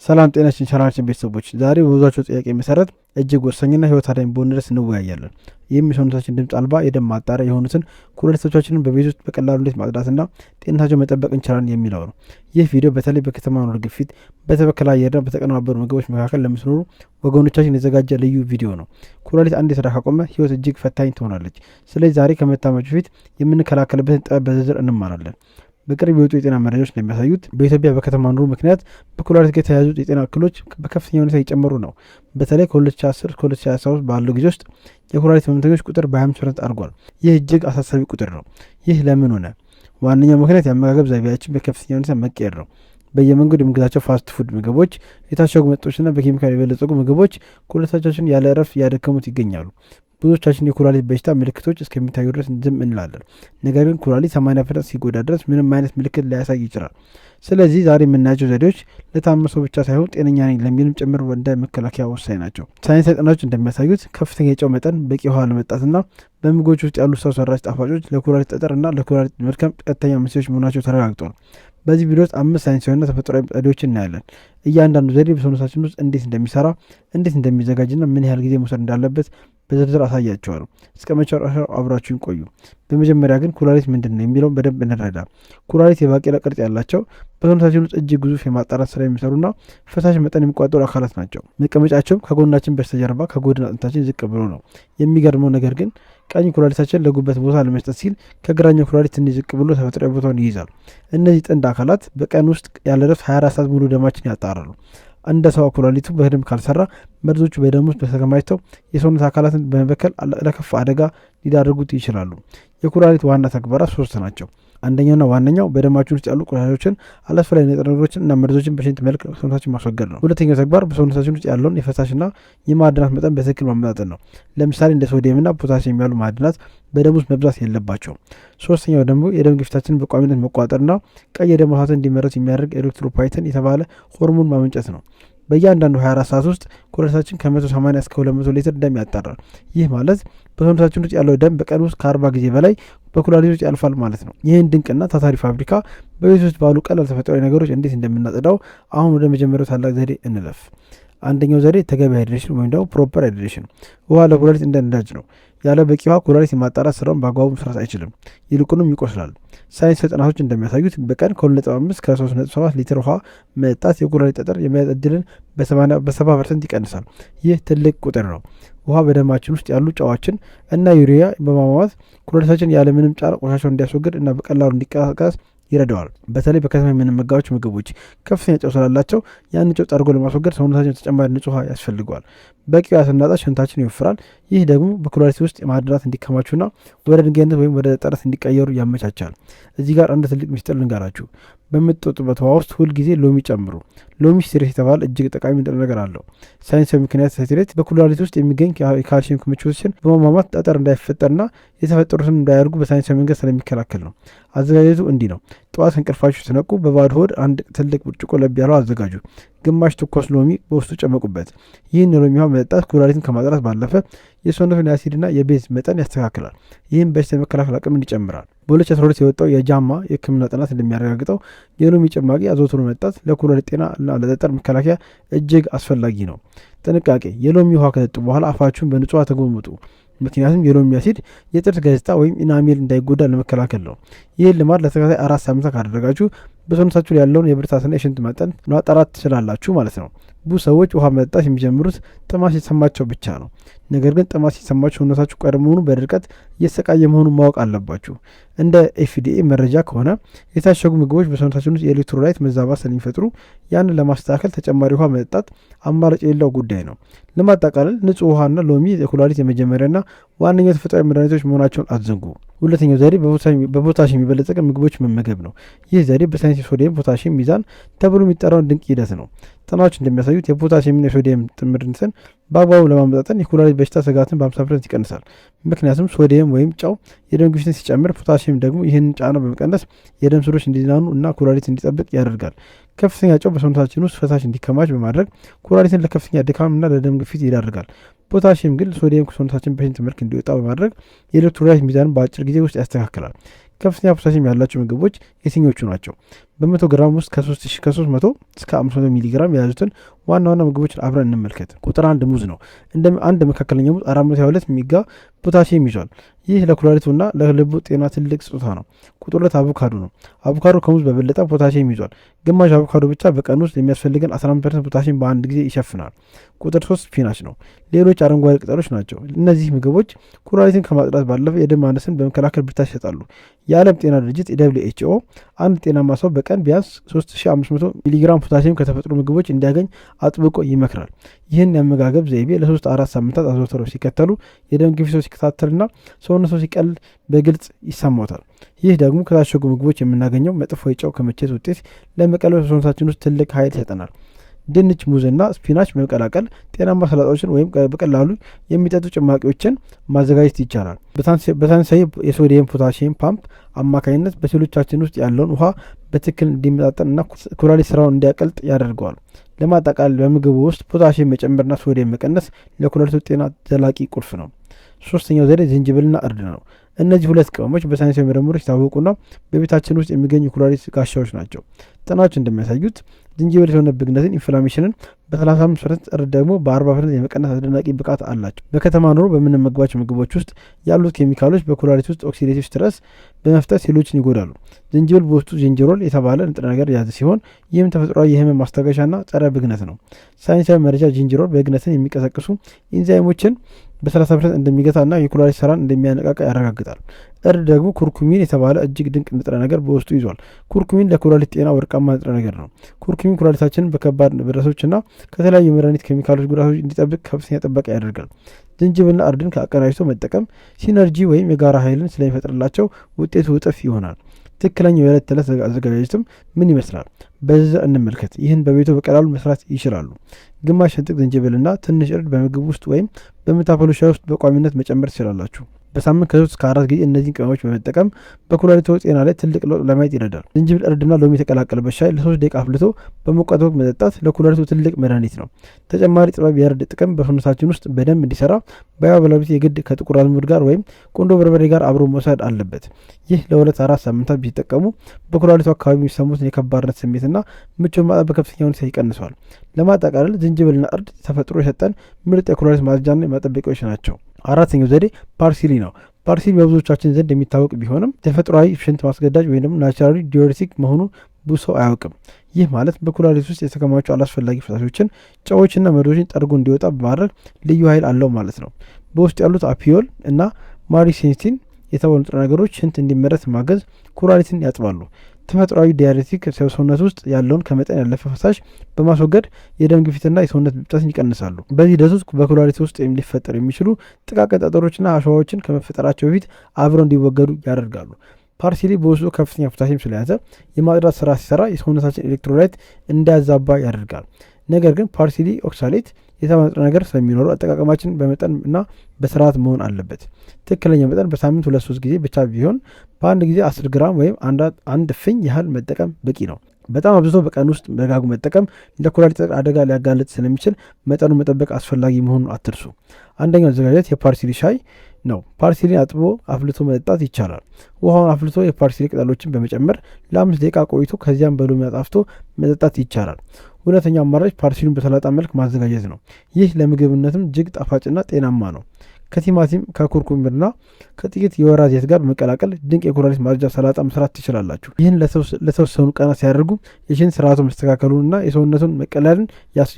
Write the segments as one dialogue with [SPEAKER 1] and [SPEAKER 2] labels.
[SPEAKER 1] ሰላም ጤናችን ቻናላችን ቤተሰቦች ዛሬ በብዙዎቻችሁ ጥያቄ መሰረት እጅግ ወሳኝና ህይወት አዳኝ በሆነ ርዕስ እንወያያለን። ይህም የሰውነታችን ድምፅ አልባ የደም ማጣሪያ የሆኑትን ኩላሊቶቻችንን በቤት ውስጥ በቀላሉ እንዴት ማጽዳትና ጤንነታቸው መጠበቅ እንችላለን የሚለው ነው። ይህ ቪዲዮ በተለይ በከተማ ኑሮ ግፊት፣ በተበከለ አየርና በተቀነባበሩ ምግቦች መካከል ለምትኖሩ ወገኖቻችን የተዘጋጀ ልዩ ቪዲዮ ነው። ኩላሊት አንዴ ስራ ካቆመ ህይወት እጅግ ፈታኝ ትሆናለች። ስለዚህ ዛሬ ከመታመማችሁ በፊት የምንከላከልበትን ጥበብ በዝርዝር እንማራለን። በቅርብ የወጡ የጤና መረጃዎች እንደሚያሳዩት በኢትዮጵያ በከተማ ኑሮ ምክንያት በኩላሊት ጋር የተያያዙ የጤና እክሎች በከፍተኛ ሁኔታ እየጨመሩ ነው። በተለይ ከ2010 እስከ 2023 ባለው ጊዜ ውስጥ የኩላሊት ህመምተኞች ቁጥር በ25% አድጓል። ይህ እጅግ አሳሳቢ ቁጥር ነው። ይህ ለምን ሆነ? ዋነኛው ምክንያት የአመጋገብ ዘይቤያችን በከፍተኛ ሁኔታ መቀየር ነው። በየመንገዱ የምንገዛቸው ፋስት ፉድ ምግቦች፣ የታሸጉ መጠጦችና በኬሚካል የበለጸጉ ምግቦች ኩላሊታችን ያለ እረፍት እያደከሙት ይገኛሉ። ብዙዎቻችን የኩላሊት በሽታ ምልክቶች እስከሚታዩ ድረስ ዝም እንላለን። ነገር ግን ኩላሊት 80% ሲጎዳ ድረስ ምንም አይነት ምልክት ሊያሳይ ይችላል። ስለዚህ ዛሬ የምናያቸው ዘዴዎች ለታመመ ሰው ብቻ ሳይሆን ጤነኛ ነኝ ለሚልም ጭምር እንደ መከላከያ ወሳኝ ናቸው። ሳይንሳዊ ጥናቶች እንደሚያሳዩት ከፍተኛ የጨው መጠን፣ በቂ ውሃ ለመጠጣትና በምግቦች ውስጥ ያሉ ሰው ሰራሽ ጣፋጮች ለኩላሊት ጠጠር እና ለኩላሊት መድከም ቀጥተኛ መንስኤዎች መሆናቸው ተረጋግጧል። በዚህ ቪዲዮ ውስጥ 5 ሳይንሳዊና ተፈጥሯዊ ዘዴዎችን እናያለን። እያንዳንዱ ዘዴ በሰውነታችን ውስጥ እንዴት እንደሚሰራ፣ እንዴት እንደሚዘጋጅና ምን ያህል ጊዜ መውሰድ እንዳለበት በዝርዝር አሳያቸዋለሁ። እስከ መጨረሻው አብራችሁን ቆዩ። በመጀመሪያ ግን ኩላሊት ምንድን ነው የሚለውን በደንብ እንረዳ። ኩላሊት የባቄላ ቅርጽ ያላቸው በሰውነታችን ውስጥ እጅግ ግዙፍ የማጣራት ስራ የሚሰሩና ፈሳሽ መጠን የሚቆጣጠሩ አካላት ናቸው። መቀመጫቸውም ከጎናችን በስተጀርባ ከጎድን አጥንታችን ዝቅ ብሎ ነው። የሚገርመው ነገር ግን ቀኝ ኩላሊታችን ለጉበት ቦታ ለመስጠት ሲል ከግራኛው ኩላሊት ትንሽ ዝቅ ብሎ ተፈጥሯዊ ቦታውን ይይዛል። እነዚህ ጥንድ አካላት በቀን ውስጥ ያለ እረፍት 24 ሰዓት ሙሉ ደማችን ያጣራሉ። እንደ ሰው ኩላሊቱ በደንብ ካልሰራ መርዞቹ በደም ውስጥ ተከማችተው የሰውነት አካላትን በመበከል ለከፋ አደጋ ሊዳርጉት ይችላሉ። የኩላሊት ዋና ተግባራት 3 ናቸው። አንደኛውና ዋነኛው በደማችን ውስጥ ያሉ ቆሻሻዎችን፣ አላስፈላጊ ንጥረ ነገሮችን እና መርዞችን በሽንት መልክ ሰውነታችን ማስወገድ ነው። ሁለተኛው ተግባር በሰውነታችን ውስጥ ያለውን የፈሳሽና የማዕድናት መጠን በትክክል ማመጣጠን ነው። ለምሳሌ እንደ ሶዲየምና ፖታሲየም ያሉ ማዕድናት በደም ውስጥ መብዛት የለባቸውም። ሶስተኛው ደግሞ የደም ግፊታችንን በቋሚነት መቆጣጠርና ቀይ የደም ሕዋሳት እንዲመረት የሚያደርግ ኤሪትሮፖይቲን የተባለ ሆርሞን ማመንጨት ነው። በእያንዳንዱ 24 ሰዓት ውስጥ ኩላሊታችን ከ180 እስከ 200 ሊትር ደም ያጣራል። ይህ ማለት በሰውነታችን ውስጥ ያለው ደም በቀን ውስጥ ከ40 ጊዜ በላይ በኩላሊት ውስጥ ያልፋል ማለት ነው። ይህን ድንቅና ታታሪ ፋብሪካ በቤት ውስጥ ባሉ ቀላል ተፈጥሯዊ ነገሮች እንዴት እንደምናጸዳው አሁን ወደ መጀመሪያው ታላቅ ዘዴ እንለፍ። አንደኛው ዘዴ ተገቢ ሃይድሬሽን ወይም ደግሞ ፕሮፐር ሃይድሬሽን። ውሃ ለኩላሊት እንደ ነዳጅ ነው። ያለ በቂ ውሃ ኩላሊት የማጣራት ስራውን በአግባቡ መስራት አይችልም፣ ይልቁንም ይቆስላል። ሳይንሳዊ ጥናቶች እንደሚያሳዩት በቀን ከ2.5 እስከ 3.7 ሊትር ውሃ መጠጣት የኩላሊት ጠጠር የመያዝ ዕድልን በ70% ይቀንሳል። ይህ ትልቅ ቁጥር ነው። ውሃ በደማችን ውስጥ ያሉ ጨዋችን እና ዩሪያ በማሟሟት ኩላሊታችን ያለምንም ጫና ቆሻሻውን እንዲያስወግድ እና በቀላሉ እንዲቀሳቀስ ይረዳዋል። በተለይ በከተማ የምንመገባቸው ምግቦች ከፍተኛ ጨው ስላላቸው ያን ጨው ጠርጎ ለማስወገድ ሰውነታችን ተጨማሪ ንጹህ ውሃ ያስፈልገዋል። በቂ ውሃ ስናጣ ሽንታችን ይወፍራል። ይህ ደግሞ በኩላሊት ውስጥ ማዕድናት እንዲከማቹና ወደ ድንጋይነት ወይም ወደ ጠጠር እንዲቀየሩ ያመቻቻል። እዚህ ጋር አንድ ትልቅ ሚስጥር ልንገራችሁ። በምትጠጡበት ውሃ ውስጥ ሁልጊዜ ሎሚ ጨምሩ። ሎሚ ሲትሬት የተባለ እጅግ ጠቃሚ ንጥረ ነገር አለው። ሳይንሳዊ ምክንያት ሲትሬት በኩላሊት ውስጥ የሚገኝ የካልሲየም ክምችቶችን በማሟሟት ጠጠር እንዳይፈጠርና የተፈጠሩትን እንዳያደርጉ በሳይንሳዊ መንገድ ስለሚከላከል ነው። አዘጋጀቱ እንዲህ ነው። ጠዋት እንቅልፋችሁ ስትነቁ በባዶ ሆድ አንድ ትልቅ ብርጭቆ ለብ ያለው አዘጋጁ። ግማሽ ትኩስ ሎሚ በውስጡ ጨመቁበት። ይህን ሎሚ ውሃ መጠጣት ኩላሊትን ከማጥራት ባለፈ የሰውነቱን የአሲድና የቤዝ መጠን ያስተካክላል። ይህም በሽታ የመከላከል አቅምን ይጨምራል። በ2012 የወጣው የጃማ የሕክምና ጥናት እንደሚያረጋግጠው የሎሚ ጭማቂ አዘውትሮ መጠጣት ለኩላሊት ጤና እና ለጠጠር መከላከያ እጅግ አስፈላጊ ነው። ጥንቃቄ፣ የሎሚ ውሃ ከጠጡ በኋላ አፋችሁን በንጹህ ተጎምጡ። ምክንያቱም የሎሚ አሲድ የጥርስ ገጽታ ወይም ኢናሜል እንዳይጎዳ ለመከላከል ነው። ይህን ልማድ ለተከታታይ 4 ሳምንታት ካደረጋችሁ በሰውነታችሁ ያለውን የብርታትና የሽንት መጠን ማጣራት ትችላላችሁ ማለት ነው። ብዙ ሰዎች ውሃ መጠጣት የሚጀምሩት ጥማት ሲሰማቸው ብቻ ነው። ነገር ግን ጥማት ሲሰማችሁ ሰውነታችሁ ቀድሞውኑ በድርቀት እየተሰቃየ መሆኑን ማወቅ አለባችሁ። እንደ ኤፍዲኤ መረጃ ከሆነ የታሸጉ ምግቦች በሰውነታችን ውስጥ የኤሌክትሮላይት መዛባት ስለሚፈጥሩ ያንን ለማስተካከል ተጨማሪ ውሃ መጠጣት አማራጭ የሌለው ጉዳይ ነው። ለማጠቃለል ንጹህ ውሃና ሎሚ የኩላሊት የመጀመሪያና ዋነኛው ተፈጥሯዊ መድኃኒቶች መሆናቸውን አትዘንጉ። ሁለተኛው ዘዴ በፖታሽም የሚበለጸግ ምግቦች መመገብ ነው። ይህ ዘዴ በሳይንስ ሶዲየም ፖታሽም ሚዛን ተብሎ የሚጠራውን ድንቅ ሂደት ነው። ጥናቶች እንደሚያሳዩት የፖታሽምና የሶዲየም ጥምርነትን በአግባቡ ለማመጣጠን የኩላሊት በሽታ ስጋትን በ50% ይቀንሳል። ምክንያቱም ሶዲየም ወይም ጨው የደም ግፊትን ሲጨምር፣ ፖታሽም ደግሞ ይህንን ጫና በመቀነስ የደም ስሮች እንዲዝናኑ እና ኩላሊት እንዲጠብቅ ያደርጋል። ከፍተኛ ጨው በሰውነታችን ውስጥ ፈሳሽ እንዲከማች በማድረግ ኩላሊትን ለከፍተኛ ድካም እና ለደም ግፊት ይዳርጋል። ፖታሽም ግን ሶዲየም ከሰውነታችን በሽንት መልክ እንዲወጣ በማድረግ የኤሌክትሮላይት ሚዛንን በአጭር ጊዜ ውስጥ ያስተካክላል። ከፍተኛ ፖታሽም ያላቸው ምግቦች የትኞቹ ናቸው? በ100 ግራም ውስጥ ከ300 እስከ 500 ሚሊ ግራም የያዙትን ዋና ዋና ምግቦችን አብረን እንመልከት። ቁጥር 1 ሙዝ ነው። እንደ አንድ መካከለኛ ሙዝ 422 ሚጋ ፖታሲየም ይዟል። ይህ ለኩላሊቱና ለልቡ ጤና ትልቅ ስጦታ ነው። ቁጥር 2 አቮካዶ ነው። አቮካዶ ከሙዝ በበለጠ ፖታሲየም ይዟል። ግማሽ አቮካዶ ብቻ በቀን ውስጥ የሚያስፈልገን 15% ፖታሲየም በአንድ ጊዜ ይሸፍናል። ቁጥር 3 ስፒናች ነው። ሌሎች አረንጓዴ ቅጠሎች ናቸው። እነዚህ ምግቦች ኩላሊትን ከማጽዳት ባለፈ የደም ማነስን በመከላከል ብርታት ይሰጣሉ። የዓለም ጤና ድርጅት WHO አንድ ጤናማ ሰው በቀን ቢያንስ 3500 ሚሊግራም ፖታሲየም ከተፈጥሮ ምግቦች እንዲያገኝ አጥብቆ ይመክራል። ይህን የአመጋገብ ዘይቤ ለ3-4 ሳምንታት አዘውትረው ሲከተሉ የደም ግፊቶ ሲከታተልና ሰውነቶ ሲቀል በግልጽ ይሰማታል። ይህ ደግሞ ከታሸጉ ምግቦች የምናገኘው መጥፎ የጨው ክምችት ውጤት ለመቀልበስ በሰውነታችን ውስጥ ትልቅ ኃይል ይሰጠናል። ድንች፣ ሙዝና ስፒናች በመቀላቀል ጤናማ ሰላጣዎችን ወይም በቀላሉ የሚጠጡ ጭማቂዎችን ማዘጋጀት ይቻላል። በሳይንሳዊ የሶዲየም ፖታሲየም ፓምፕ አማካኝነት በሴሎቻችን ውስጥ ያለውን ውሃ በትክክል እንዲመጣጠን እና ኩላሊት ስራውን እንዲያቀልጥ ያደርገዋል። ለማጠቃለል በምግቡ ውስጥ ፖታሲየም መጨመርና ሶዲየም መቀነስ ለኩላሊቱ ጤና ዘላቂ ቁልፍ ነው። ሶስተኛው ዘዴ ዝንጅብልና እርድ ነው። እነዚህ ሁለት ቅመሞች በሳይንሳዊ ምርምሮች የታወቁና በቤታችን ውስጥ የሚገኙ የኩላሊት ጋሻዎች ናቸው። ጥናቶች እንደሚያሳዩት ዝንጅብል የሰውነት ብግነትን፣ ኢንፍላሜሽንን በ35%፣ እርድ ደግሞ በ40% የመቀነስ አስደናቂ ብቃት አላቸው። በከተማ ኑሮ በምንመግባቸው ምግቦች ውስጥ ያሉት ኬሚካሎች በኩላሊት ውስጥ ኦክሲዴቲቭ ስትረስ በመፍጠር ሴሎችን ይጎዳሉ። ዝንጅብል በውስጡ ዚንጅሮል የተባለ ንጥረ ነገር የያዘ ሲሆን ይህም ተፈጥሯዊ የህመም ማስታገሻና ጸረ ብግነት ነው። ሳይንሳዊ መረጃ ዚንጅሮል ብግነትን የሚቀሰቅሱ ኢንዛይሞችን በ30% እንደሚገታና የኩላሊት ስራን እንደሚያነቃቃ ያረጋግጣል። እርድ ደግሞ ኩርኩሚን የተባለ እጅግ ድንቅ ንጥረ ነገር በውስጡ ይዟል። ኩርኩሚን ለኩላሊት ጤና ወርቃማ ንጥረ ነገር ነው። ኩርኩሚን ኩላሊታችንን በከባድ ቫይረሶችና ከተለያዩ መድኃኒት ኬሚካሎች ጉዳቶች እንዲጠብቅ ከፍተኛ ጥበቃ ያደርጋል። ዝንጅብልና እርድን ከአቀናጅቶ መጠቀም ሲነርጂ ወይም የጋራ ኃይልን ስለሚፈጥርላቸው ውጤቱ እጥፍ ይሆናል። ትክክለኛው የዕለት ተዕለት አዘገጃጀትም ምን ይመስላል? በዛ እንመልከት። ይህን በቤቱ በቀላሉ መስራት ይችላሉ። ግማሽ ስንጥቅ ዝንጅብልና ትንሽ እርድ በምግብ ውስጥ ወይም በምታፈሉ ሻይ ውስጥ በቋሚነት መጨመር ትችላላችሁ። በሳምንት ከ3 እስከ 4 ጊዜ እነዚህን ቅመሞች በመጠቀም በኩላሊቶ ጤና ላይ ትልቅ ለውጥ ለማየት ይረዳል። ዝንጅብል፣ እርድና ሎሚ የተቀላቀለበት ሻይ ለ3 ደቂቃ አፍልቶ በሞቃት ወቅት መጠጣት ለኩላሊቱ ትልቅ መድኃኒት ነው። ተጨማሪ ጥበብ የእርድ ጥቅም በሰውነታችን ውስጥ በደንብ እንዲሰራ ባዮአቬላቢሊቲ የግድ ከጥቁር አዝሙድ ጋር ወይም ቁንዶ በርበሬ ጋር አብሮ መውሰድ አለበት። ይህ ለ2-4 ሳምንታት ቢጠቀሙ በኩላሊቱ አካባቢ የሚሰሙትን የከባድነት ስሜትና ምቾት ማጣት በከፍተኛ ሁኔታ ይቀንሰዋል። ለማጠቃለል ዝንጅብልና እርድ ተፈጥሮ የሰጠን ምርጥ የኩላሊት ማጽጃና ማጠበቂያዎች ናቸው። አራተኛው ዘዴ ፓርሲሊ ነው። ፓርሲሊ በብዙዎቻችን ዘንድ የሚታወቅ ቢሆንም ተፈጥሯዊ ሽንት ማስገዳጅ ወይም ደግሞ ናቹራሊ ዲዩሬቲክ መሆኑን ብዙ ሰው አያውቅም። ይህ ማለት በኩላሊት ውስጥ የተከማቹ አላስፈላጊ ፈሳሾችን፣ ጨዎችና መርዞችን ጠርጎ እንዲወጣ በማድረግ ልዩ ኃይል አለው ማለት ነው። በውስጡ ያሉት አፒዮል እና ማሪሴንሲን የተባሉ ንጥረ ነገሮች ሽንት እንዲመረት ማገዝ ኩላሊትን ያጥባሉ። ተፈጥሯዊ ዲያሬቲክ ሰውነት ውስጥ ያለውን ከመጠን ያለፈ ፈሳሽ በማስወገድ የደም ግፊትና የሰውነት ብጥበትን ይቀንሳሉ። በዚህ ሂደት ውስጥ በኩላሊት ውስጥ ሊፈጠሩ የሚችሉ ጥቃቅን ጠጠሮችና አሸዋዎችን ከመፈጠራቸው በፊት አብረው እንዲወገዱ ያደርጋሉ። ፓርሲሊ በውስጡ ከፍተኛ ፖታሲየም ስለያዘ የማጽዳት ስራ ሲሰራ የሰውነታችን ኤሌክትሮላይት እንዳያዛባ ያደርጋል። ነገር ግን ፓርሲሊ ኦክሳሌት የተባለ ንጥረ ነገር ስለሚኖረው አጠቃቀማችን በመጠን እና በስርዓት መሆን አለበት። ትክክለኛ መጠን በሳምንት 2-3 ጊዜ ብቻ ቢሆን በአንድ ጊዜ 10 ግራም ወይም አንድ ፍኝ ያህል መጠቀም በቂ ነው። በጣም አብዝቶ በቀን ውስጥ ደጋግሞ መጠቀም ለኩላሊት አደጋ ሊያጋልጥ ስለሚችል መጠኑ መጠበቅ አስፈላጊ መሆኑን አትርሱ። አንደኛው አዘጋጀት የፓርሲሊ ሻይ ነው። ፓርሲሊን አጥቦ አፍልቶ መጠጣት ይቻላል። ውሃውን አፍልቶ የፓርሲሊ ቅጠሎችን በመጨመር ለ5 ደቂቃ ቆይቶ ከዚያም በሎሚ አጣፍቶ መጠጣት ይቻላል። ሁለተኛው አማራጭ ፓርሲሊን በሰላጣ መልክ ማዘጋጀት ነው። ይህ ለምግብነትም እጅግ ጣፋጭና ጤናማ ነው። ከቲማቲም ከኩርኩምና ከጥቂት የወይራ ዘይት ጋር በመቀላቀል ድንቅ የኩላሊት ማጽጃ ሰላጣ መስራት ትችላላላችሁ። ይህን ለተወሰኑ ቀናት ሲያደርጉ የሽንት ስርዓቱ መስተካከሉንና የሰውነቱን መቀለልን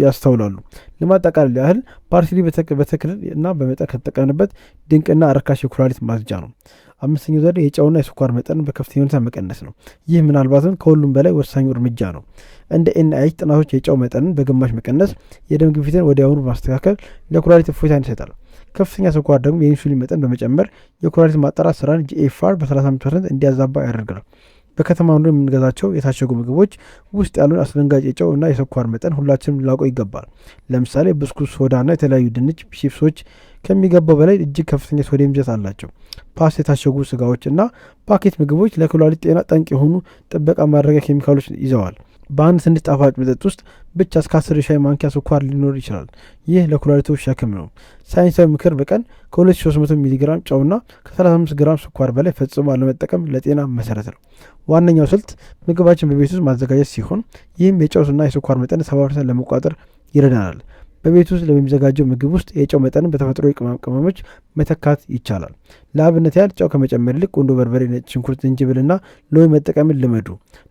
[SPEAKER 1] ያስተውላሉ። ለማጠቃለል ያህል ፓርሲሊ በተክል እና በመጠን ከተጠቀምንበት ድንቅና አረካሽ የኩላሊት ማጽጃ ነው። አምስተኛው ዘዴ የጨውና የስኳር መጠን በከፍተኛ ሁኔታ መቀነስ ነው። ይህ ምናልባትም ከሁሉም በላይ ወሳኙ እርምጃ ነው። እንደ NIH ጥናቶች የጨው መጠንን በግማሽ መቀነስ የደም ግፊትን ወዲያውኑ ማስተካከል ለኩላሊት እፎይታን ይሰጣል። ከፍተኛ ስኳር ደግሞ የኢንሱሊን መጠን በመጨመር የኩላሊት ማጣራት ስራን GFR በ35% እንዲያዛባ ያደርጋል። በከተማ ኑሮ የምንገዛቸው የታሸጉ ምግቦች ውስጥ ያሉን አስደንጋጭ የጨው እና የስኳር መጠን ሁላችንም ልናውቀው ይገባል። ለምሳሌ ብስኩት፣ ሶዳና የተለያዩ ድንች ቺፕሶች ከሚገባው በላይ እጅግ ከፍተኛ ሶዲየም ይዘት አላቸው። ፓስታ፣ የታሸጉ ስጋዎች እና ፓኬት ምግቦች ለኩላሊት ጤና ጠንቅ የሆኑ ጥበቃ ማድረጊያ ኬሚካሎች ይዘዋል። በአንድ ትንሽ ጣፋጭ መጠጥ ውስጥ ብቻ እስከ 10 የሻይ ማንኪያ ስኳር ሊኖር ይችላል። ይህ ለኩላሊቶች ሸክም ነው። ሳይንሳዊ ምክር በቀን ከ2300 ሚሊግራም ጨውና ከ35 ግራም ስኳር በላይ ፈጽሞ አለመጠቀም ለጤና መሰረት ነው። ዋነኛው ስልት ምግባችን በቤት ውስጥ ማዘጋጀት ሲሆን ይህም የጨውና የስኳር መጠን 70% ለመቆጣጠር ይረዳናል። በቤት ውስጥ ለሚዘጋጀው ምግብ ውስጥ የጨው መጠንን በተፈጥሮ ቅመሞች መተካት ይቻላል። ለአብነት ያህል ጨው ከመጨመር ይልቅ ቁንዶ በርበሬ፣ ነጭ ሽንኩርት፣ ዝንጅብልና ሎሚ መጠቀምን ልመዱ።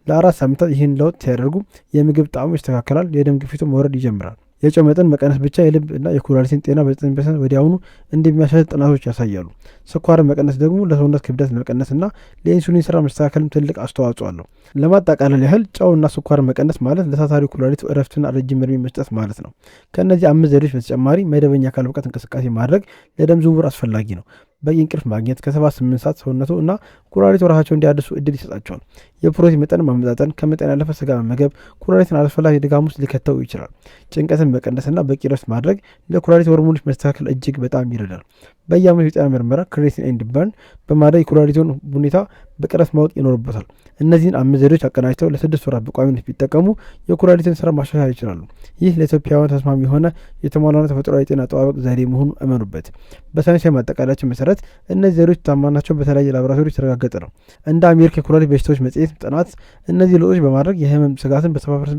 [SPEAKER 1] ለ4 ሳምንታት ይህን ለውጥ ሲያደርጉ የምግብ ጣዕሙ ይስተካከላል፣ የደም ግፊቱ መውረድ ይጀምራል። የጨው መጠን መቀነስ ብቻ የልብ እና የኩላሊትን ጤና በ9% ወዲያውኑ እንደሚያሻሽል ጥናቶች ያሳያሉ። ስኳርን መቀነስ ደግሞ ለሰውነት ክብደት መቀነስና ለኢንሱሊን ስራ መስተካከልም ትልቅ አስተዋጽኦ አለው። ለማጠቃለል ያህል ጨውና ስኳርን መቀነስ ማለት ለታታሪ ኩላሊት እረፍትና ረጅም እድሜ መስጠት ማለት ነው። ከእነዚህ 5 ዘዴዎች በተጨማሪ መደበኛ አካል ብቃት እንቅስቃሴ ማድረግ ለደም ዝውውር አስፈላጊ ነው። በቂ እንቅልፍ ማግኘት ከ7-8 ሰዓት ሰውነቱ እና ኩላሊቱ ራሳቸው እንዲያድሱ እድል ይሰጣቸዋል። የፕሮቲን መጠን ማመጣጠን፣ ከመጠን ያለፈ ስጋ መመገብ ኩላሊትን አላስፈላጊ ድካም ውስጥ ሊከተው ይችላል። ጭንቀትን መቀነስና በቂ ረፍት ማድረግ ለኩላሊት ሆርሞኖች መስተካከል እጅግ በጣም ይረዳል። በየዓመቱ የጤና ምርመራ ክሬቲን ኤንድ በርን በማድረግ የኩላሊቱን ሁኔታ በቅርበት ማወቅ ይኖርበታል። እነዚህን 5 ዘዴዎች አቀናጅተው ለ6 ወራት በቋሚነት ቢጠቀሙ የኩላሊትን ስራ ማሻሻል ይችላሉ። ይህ ለኢትዮጵያውያን ተስማሚ የሆነ የተሟላና ተፈጥሯዊ የጤና አጠባበቅ ዘዴ መሆኑን እመኑበት። በሳይንሳዊ ማጠቃለያችን መሰረት እነዚህ ዘዴዎች ታማናቸው በተለያየ ላቦራቶሪ የተረጋገጠ ነው። እንደ አሜሪካ የኩላሊት በሽታዎች መጽሔት ጥናት እነዚህ ለውጦች በማድረግ የህመም ስጋትን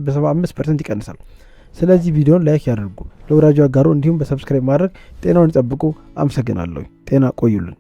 [SPEAKER 1] በ75% ይቀንሳል። ስለዚህ ቪዲዮን ላይክ ያደርጉ፣ ለወዳጁ ያጋሩ፣ እንዲሁም በሰብስክራይብ ማድረግ ጤናውን ይጠብቁ። አመሰግናለሁ። ጤና ቆዩልን።